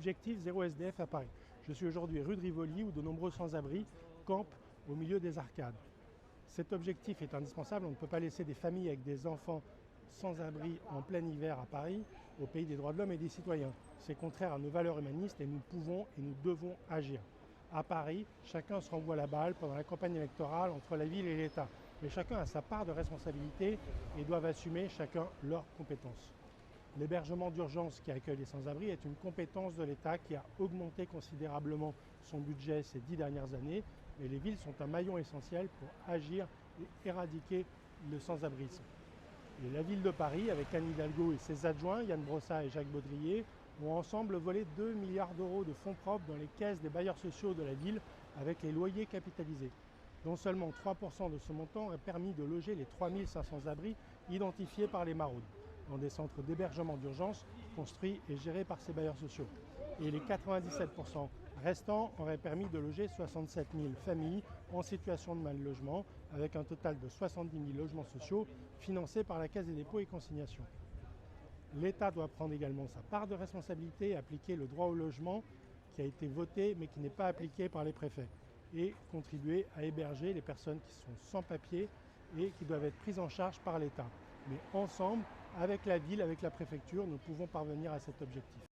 Objectif zéro SDF à Paris. Je suis aujourd'hui rue de Rivoli où de nombreux sans-abri campent au milieu des arcades. Cet objectif est indispensable, on ne peut pas laisser des familles avec des enfants sans abri en plein hiver à Paris, au pays des droits de l'homme et des citoyens. C'est contraire à nos valeurs humanistes et nous pouvons et nous devons agir. À Paris, chacun se renvoie la balle pendant la campagne électorale entre la ville et l'État. Mais chacun a sa part de responsabilité et doivent assumer chacun leurs compétences. L'hébergement d'urgence qui accueille les sans-abri est une compétence de l'État qui a augmenté considérablement son budget ces 10 dernières années, mais les villes sont un maillon essentiel pour agir et éradiquer le sans-abrisme. Et la ville de Paris, avec Anne Hidalgo et ses adjoints, Yann Brossat et Jacques Baudrier, ont ensemble volé 2 milliards d'euros de fonds propres dans les caisses des bailleurs sociaux de la ville avec les loyers capitalisés, dont seulement 3% de ce montant a permis de loger les 3500 abris identifiés par les maraudes, dans des centres d'hébergement d'urgence construits et gérés par ces bailleurs sociaux. Et les 97% restants auraient permis de loger 67 000 familles en situation de mal-logement, avec un total de 70 000 logements sociaux financés par la Caisse des dépôts et consignations. L'État doit prendre également sa part de responsabilité et appliquer le droit au logement qui a été voté mais qui n'est pas appliqué par les préfets, et contribuer à héberger les personnes qui sont sans papier et qui doivent être prises en charge par l'État. Mais ensemble, avec la ville, avec la préfecture, nous pouvons parvenir à cet objectif.